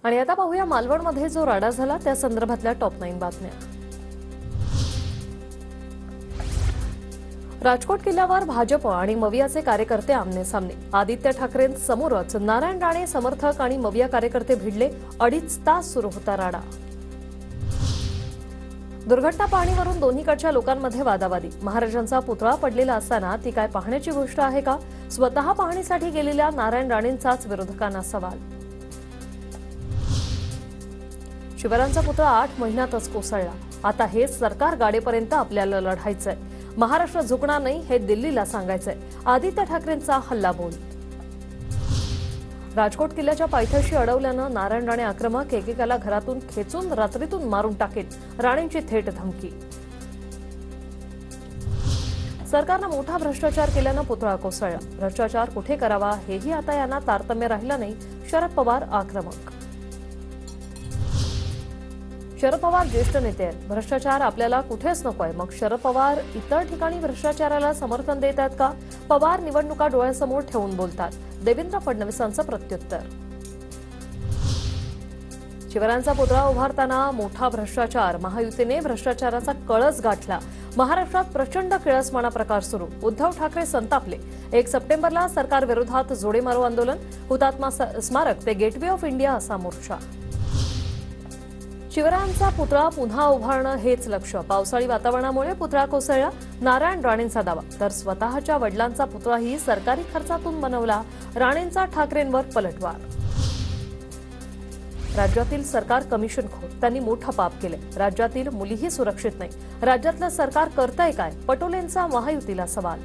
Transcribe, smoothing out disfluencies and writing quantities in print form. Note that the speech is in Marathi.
आणि आता पाहूया मालवणमध्ये जो राडा झाला त्या संदर्भातल्या टॉप 9 बातम्या। राजकोट किल्ल्यावर भाजप आणि मवियाचे कार्यकर्ते आमने सामने। आदित्य ठाकरेंसमोरच नारायण राणे समर्थक आणि मविया कार्यकर्ते भिडले। 2.5 तास सुरू होता राडा। दुर्घटना पाहणीवरून दोन्हीकडच्या लोकांमध्ये वादावादी। महाराजांचा पुतळा पडलेला असताना ती काय पाहण्याची गोष्ट आहे का? स्वतः पाहणीसाठी गेलेल्या नारायण राणेंचाच विरोधकांना सवाल। शिवरायांचा पुतळा 8 महिन्यातच कोसळला। आता हे सरकार गाडेपर्यंत आपल्याला लढायचंय। महाराष्ट्र झुकणार नाही हे दिल्लीला सांगायचंय। आदित्य ठाकरेंचा हल्लाबोल। राजकोट किल्ल्याच्या पायथ्याशी अडवल्यानं नारायण राणे आक्रमक। एकेकाला घरातून खेचून रात्रीतून मारून टाकेल, राणेंची थेट धमकी। सरकारनं मोठा भ्रष्टाचार केल्यानं पुतळा कोसळला। भ्रष्टाचार कुठे करावा हेही आता यांना तारतम्य राहिलं नाही। शरद पवार आक्रमक। शरद पवार ज्येष्ठ नेते आहेत। भ्रष्टाचार आपल्याला कुठेच नकोय, मग शरद पवार इतर ठिकाणी भ्रष्टाचाराला समर्थन देत आहेत का? पवार निवडणुका डोळ्यासमोर ठेवून बोलतात। देवेंद्र फडणवीसांचं प्रत्युत्तर। शिवरायांचा पुतळा उभारताना मोठा भ्रष्टाचार। महायुतीने भ्रष्टाचाराचा कळस गाठला। महाराष्ट्रात प्रचंड किळसवाणा प्रकार सुरू। उद्धव ठाकरे संतापले। 1 सप्टेंबरला सरकार विरोधात जोडे मारो आंदोलन। हुतात्मा स्मारक ते गेटवे ऑफ इंडिया असा मोर्चा। शिवरायांचा पुतळा पुन्हा उभारणं हेच लक्ष्य। पावसाळी वातावरणामुळे पुतळा कोसळला। नारायण राणेंचा दावा। तर स्वतःच्या वडिलांचा पुतळाही सरकारी खर्चातून बनवला। राणेंचा ठाकरेंवर पलटवार। राज्यातील सरकार कमिशनखोर, त्यांनी मोठं पाप केले। राज्यातील मुलीही सुरक्षित नाही। राज्यातलं सरकार करतंय काय? पटोलेंचा महायुतीला सवाल।